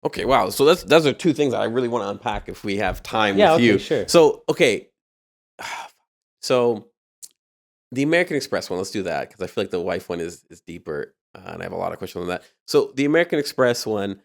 Okay, wow. So those are two things that I really want to unpack if we have time Yeah, with okay, you. sure. So, okay. So the American Express one, let's do that because I feel like the wife one is deeper, and I have a lot of questions on that. So the American Express one,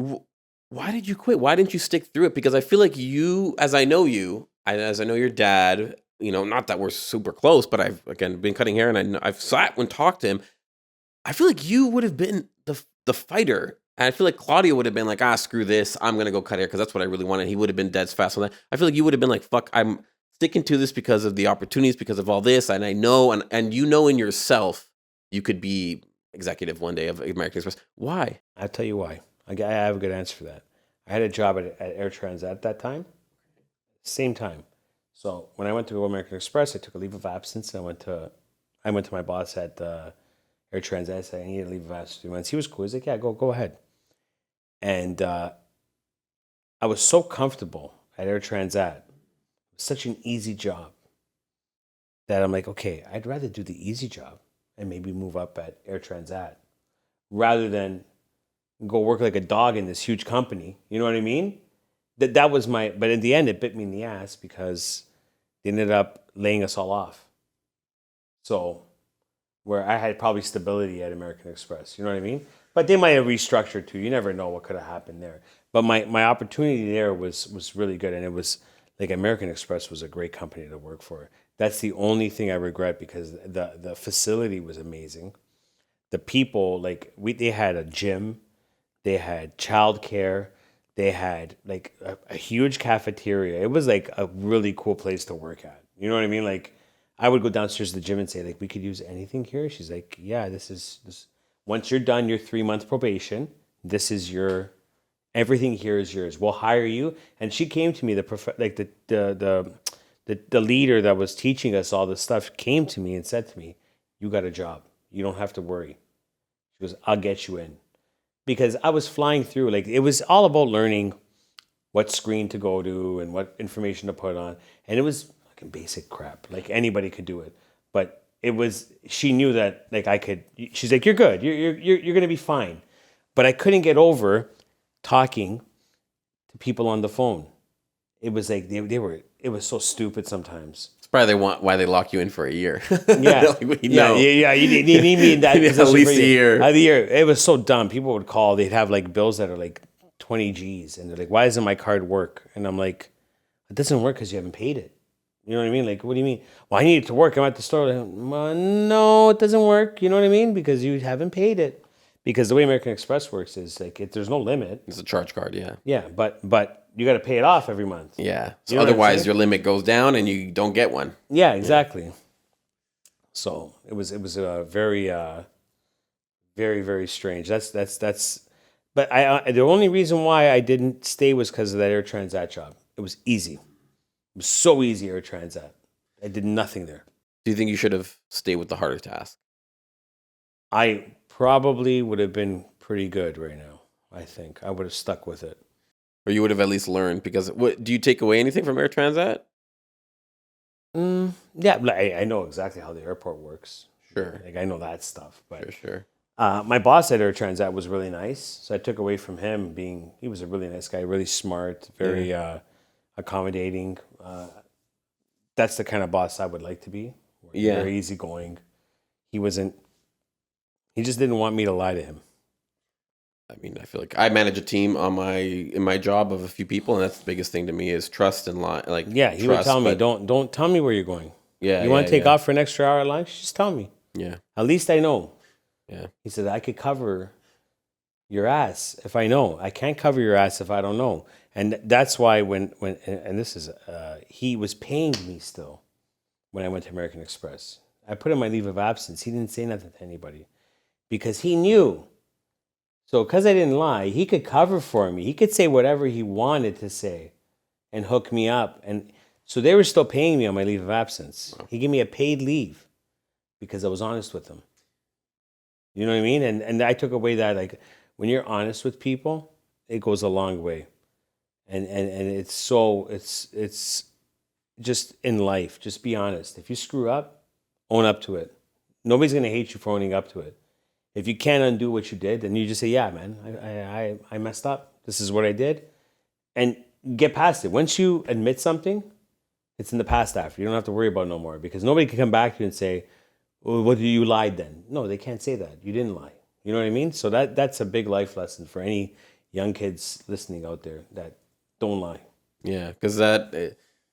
wh- why did you quit? Why didn't you stick through it? Because I feel like you, as I know you, as I know your dad, not that we're super close, but I've again been cutting hair and I've sat and talked to him. I feel like you would have been the fighter. And I feel like Claudio would have been like, screw this. I'm gonna go cut hair because that's what I really wanted. He would have been dead fast on that. I feel like you would have been like, fuck, I'm sticking to this because of the opportunities, because of all this, and I know, and in yourself, you could be executive one day of American Express. Why? I'll tell you why. I have a good answer for that. I had a job at Air Transat at that time, same time. So when I went to go American Express, I took a leave of absence. And I went to my boss at Air Transat. I said, I need a leave of absence 3 months. He was cool. He's like, yeah, go ahead. And I was so comfortable at Air Transat. It was such an easy job that I'm like, okay, I'd rather do the easy job and maybe move up at Air Transat rather than go work like a dog in this huge company. You know what I mean? That was my, but in the end, it bit me in the ass because they ended up laying us all off. So where I had probably stability at American Express, you know what I mean? But they might have restructured too. You never know what could have happened there. But my opportunity there was really good, and it was like American Express was a great company to work for. That's the only thing I regret because the facility was amazing. The people, like they had a gym, they had childcare, they had like a huge cafeteria. It was like a really cool place to work at. You know what I mean? Like I would go downstairs to the gym and say, like, we could use anything here. She's like, yeah, this is this. Once you're done your 3 month probation, this is your everything here is yours. We'll hire you. And she came to me, like the leader that was teaching us all this stuff came to me and said to me, you got a job. You don't have to worry. She goes, I'll get you in. Because I was flying through, like it was all about learning what screen to go to and what information to put on. And it was fucking basic crap. Like anybody could do it. But it was she knew that like I could she's like, you're good. You're gonna be fine. But I couldn't get over talking to people on the phone. It was like they were it was so stupid sometimes. It's probably why they lock you in for a year. Yeah, Like, we yeah, know. yeah. You need me in that At position least for a year. the year. It was so dumb. People would call. They'd have like bills that are like 20 G's, and they're like, "Why doesn't my card work?" And I'm like, "It doesn't work because you haven't paid it." You know what I mean? Like, what do you mean? Well, I need it to work. I'm at the store. Like, well, no, it doesn't work. You know what I mean? Because you haven't paid it. Because the way American Express works is like there's no limit. It's a charge card, yeah. Yeah, but you got to pay it off every month. Yeah. So You know what I'm otherwise saying? your limit goes down and you don't get one. Yeah, exactly. So it was a very very strange. That's. But the only reason why I didn't stay was because of that Air Transat job. It was easy. It was so easy Air Transat. I did nothing there. Do you think you should have stayed with the harder task? I probably would have been pretty good right now. I think I would have stuck with it. Or you would have at least learned? Because what do you take away anything from Air Transat? Yeah, like, I know exactly how the airport works. Sure. Like I know that stuff. But Sure. my boss at Air Transat was really nice. So I took away from him he was a really nice guy, really smart, very accommodating. That's the kind of boss I would like to be. Yeah. Very easygoing. He just didn't want me to lie to him. I mean, I feel like I manage a team in my job of a few people, and that's the biggest thing to me is trust and like Yeah, he would tell me, don't tell me where you're going. Yeah, you want to take off for an extra hour at lunch? Just tell me. Yeah, At least I know. yeah. He said I could cover your ass if I know. I can't cover your ass if I don't know. And that's why when and this is he was paying me still when I went to American Express. I put in my leave of absence. He didn't say nothing to anybody because he knew. So because I didn't lie, he could cover for me. He could say whatever he wanted to say and hook me up. And so they were still paying me on my leave of absence. He gave me a paid leave because I was honest with them. You know what I mean? And I took away that, like, when you're honest with people, it goes a long way. And it's just in life, just be honest. If you screw up, own up to it. Nobody's going to hate you for owning up to it. If you can't undo what you did, then you just say, yeah, man, I messed up. This is what I did. And get past it. Once you admit something, it's in the past after. You don't have to worry about it no more because nobody can come back to you and say, well, what did you lied then? No, they can't say that. You didn't lie. You know what I mean? So that's a big life lesson for any young kids listening out there that don't lie. Yeah, because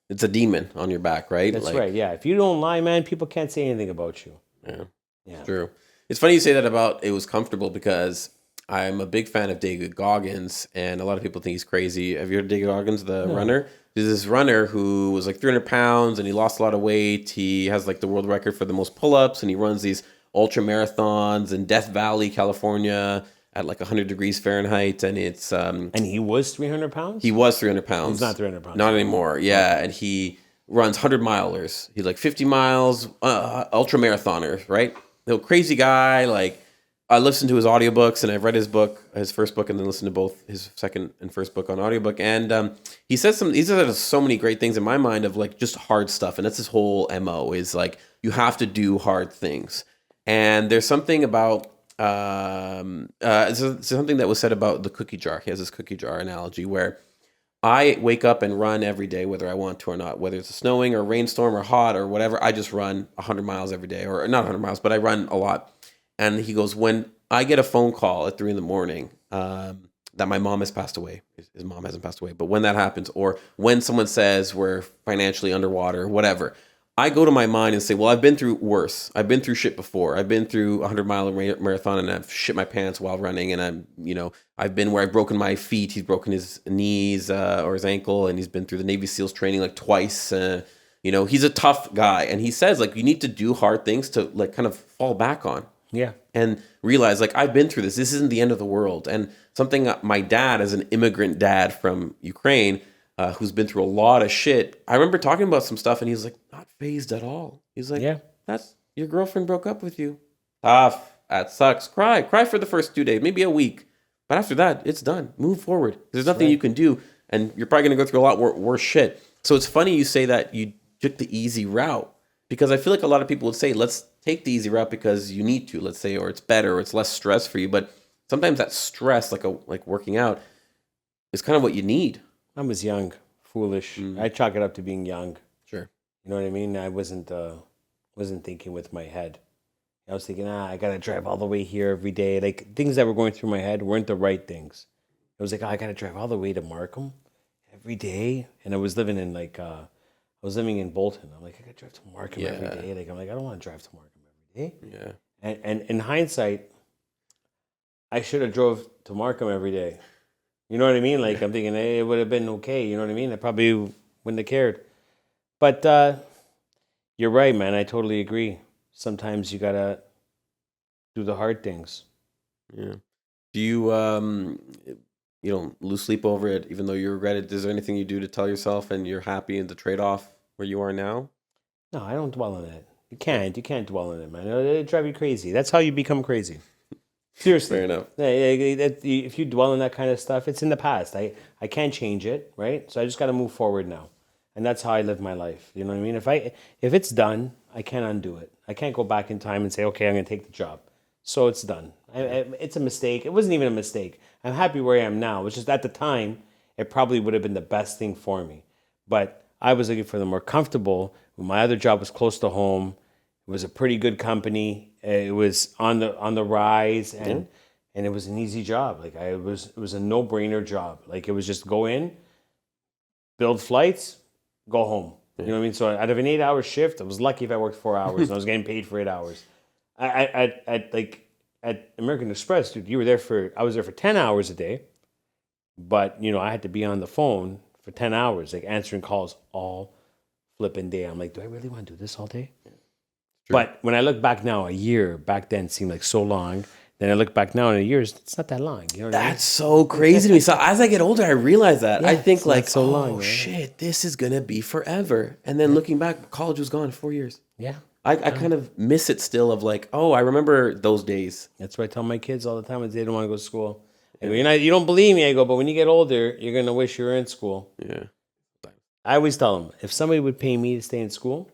it's a demon on your back, right? That's right. Yeah. If you don't lie, man, people can't say anything about you. Yeah, Yeah. true. It's funny you say that about it was comfortable because I'm a big fan of David Goggins, and a lot of people think he's crazy. Have you heard of David Goggins, the runner? There's this runner who was like 300 pounds, and he lost a lot of weight. He has like the world record for the most pull-ups, and he runs these ultra marathons in Death Valley, California, at like 100 degrees Fahrenheit, and it's And he was 300 pounds? he was 300 pounds. He's not 300 pounds. Not anymore. Yeah, and he runs 100 milers. He's like 50 miles, ultra marathoner, right? Crazy guy. Like I listened to his audiobooks and I've read his book, his first book, and then listened to both his second and first book on audiobook. And he says so many great things in my mind of like just hard stuff. And that's his whole MO is like you have to do hard things. And there's something about something that was said about the cookie jar. He has this cookie jar analogy where I wake up and run every day, whether I want to or not, whether it's snowing or rainstorm or hot or whatever. I just run 100 miles every day, or not 100 miles, but I run a lot. And he goes, when I get a phone call at 3 a.m. That my mom has passed away, his mom hasn't passed away, but when that happens, or when someone says we're financially underwater, whatever, I go to my mind and say, well, I've been through worse. I've been through shit before. I've been through a 100-mile marathon and I've shit my pants while running. And I've been where I've broken my feet. He's broken his knees or his ankle, and he's been through the Navy SEALs training like twice. He's a tough guy. And he says like, you need to do hard things to like kind of fall back on. Yeah. And realize like, I've been through this. This isn't the end of the world. And something my dad, as an immigrant dad from Ukraine, who's been through a lot of shit. I remember talking about some stuff and he's like, not phased at all. He's like, Yeah. That's your girlfriend broke up with you. Tough. That sucks. Cry for the first 2 days, maybe a week. But after that, it's done. Move forward. There's nothing you can do. And you're probably going to go through a lot worse shit. So it's funny you say that you took the easy route, because I feel like a lot of people would say, let's take the easy route because you need to, let's say, or it's better, or it's less stress for you. But sometimes that stress, like working out, is kind of what you need. I was young, foolish. I chalk it up to being young. Sure. You know what I mean? I wasn't thinking with my head. I was thinking, I gotta drive all the way here every day. Like things that were going through my head weren't the right things. I was like, I gotta drive all the way to Markham every day, and I was living in in Bolton. I'm like, I gotta drive to Markham every day. Like I'm like, I don't want to drive to Markham every day. Yeah. And in hindsight, I should have drove to Markham every day. You know what I mean? Like I'm thinking, hey, it would have been okay. You know what I mean? I probably wouldn't have cared. But you're right, man. I totally agree. Sometimes you gotta do the hard things. Yeah. Do you you don't lose sleep over it, even though you regret it? Is there anything you do to tell yourself and you're happy in the trade-off where you are now? No, I don't dwell on it. You can't dwell on it, man. It'll drive you crazy. That's how you become crazy. Seriously. Fair enough. If you dwell on that kind of stuff, it's in the past. I can't change it, right? So I just got to move forward now. And that's how I live my life. You know what I mean? If it's done, I can't undo it. I can't go back in time and say, okay, I'm going to take the job. So it's done. It's a mistake. It wasn't even a mistake. I'm happy where I am now. It's just at the time, it probably would have been the best thing for me. But I was looking for the more comfortable. My other job was close to home. It was a pretty good company. It was on the rise, and it was an easy job. Like it was a no-brainer job. Like it was just go in, build flights, go home. You know what I mean? So out of an 8-hour shift, I was lucky if I worked 4 hours and I was getting paid for 8 hours. At American Express, dude, I was there for 10 hours a day, but I had to be on the phone for 10 hours, like answering calls all flipping day. I'm like, do I really want to do this all day? True. But when I look back now, a year back then seemed like so long. Then I look back now in a year, it's not that long. You know what I mean? That's so crazy to me. So as I get older, I realize that. Yeah, I think like, so long, shit, this is going to be forever. And then looking back, college was gone 4 years. Yeah. I kind of miss it still of like, I remember those days. That's what I tell my kids all the time is they don't want to go to school. I go, you don't believe me. I go, but when you get older, you're going to wish you were in school. Yeah. I always tell them, if somebody would pay me to stay in school,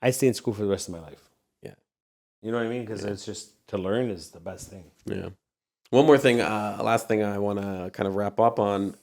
I'd stay in school for the rest of my life. Yeah. You know what I mean? Because Yeah. it's just to learn is the best thing. Yeah. One more thing, last thing I want to kind of wrap up on.